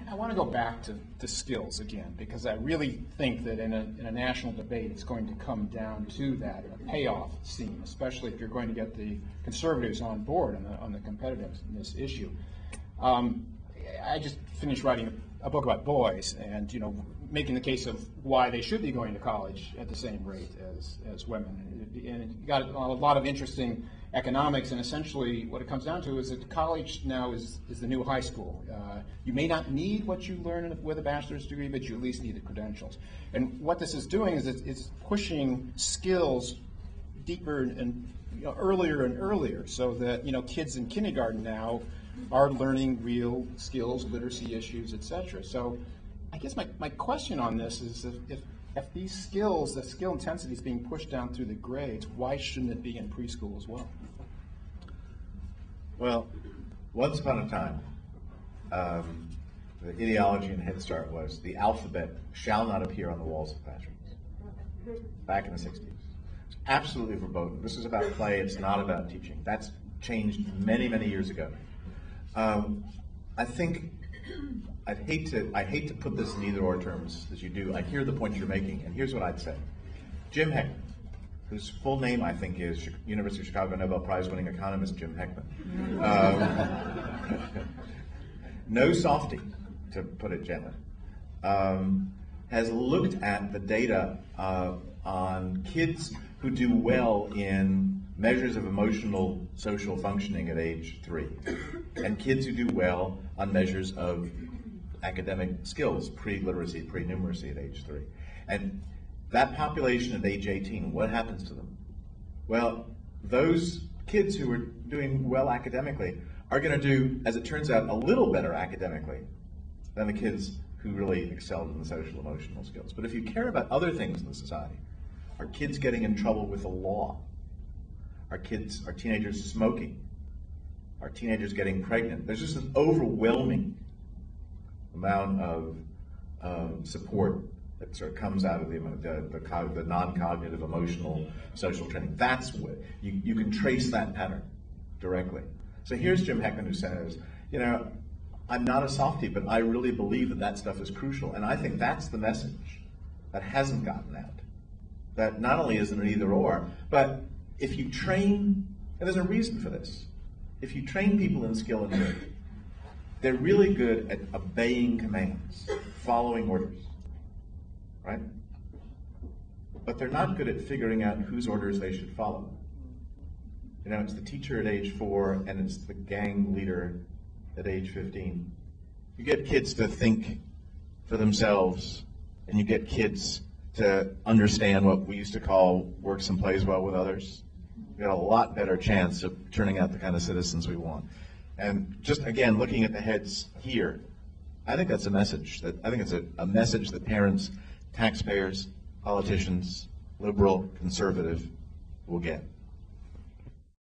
I want to go back to skills again, because I really think that in a national debate it's going to come down to that, a payoff scene, especially if you're going to get the conservatives on board on the competitiveness issue. I just finished writing a book about boys, and making the case of why they should be going to college at the same rate as women, and it got a lot of interesting economics, and essentially what it comes down to is that college now is the new high school. You may not need what you learn with a bachelor's degree, but you at least need the credentials. And what this is doing is it's pushing skills deeper and earlier and earlier, so that kids in kindergarten now are learning real skills, literacy issues, etc. So I guess my question on this is if these skills, the skill intensity is being pushed down through the grades, why shouldn't it be in preschool as well? Well, once upon a time, the ideology in Head Start was the alphabet shall not appear on the walls of classrooms, back in the 60s. It's absolutely verboten. This is about play, it's not about teaching. That's changed many, many years ago. I think I hate to put this in either-or terms as you do. I hear the point you're making, and here's what I'd say. Jim Heckman, whose full name I think is University of Chicago Nobel Prize-winning economist Jim Heckman, no softy, to put it gently, has looked at the data on kids who do well in measures of emotional social functioning at age 3, and kids who do well on measures of academic skills, pre-literacy, pre-numeracy at age 3. And that population at age 18, what happens to them? Well, those kids who are doing well academically are going to do, as it turns out, a little better academically than the kids who really excelled in the social emotional skills. But if you care about other things in the society, are kids getting in trouble with the law? Are teenagers smoking? Are teenagers getting pregnant? There's just an overwhelming amount of support that sort of comes out of the non-cognitive, emotional, social training. That's what you can trace that pattern directly. So here's Jim Heckman, who says, I'm not a softie, but I really believe that stuff is crucial, and I think that's the message that hasn't gotten out. That not only is it an either-or, but if you train, and there's a reason for this, if you train people in skill and learning, they're really good at obeying commands, following orders, right? But they're not good at figuring out whose orders they should follow. It's the teacher at age 4 and it's the gang leader at age 15. You get kids to think for themselves, and you get kids to understand what we used to call works and plays well with others. You got a lot better chance of turning out the kind of citizens we want. And just again, looking at the heads here, I think that's a message. I think it's a message that parents, taxpayers, politicians, liberal, conservative, will get.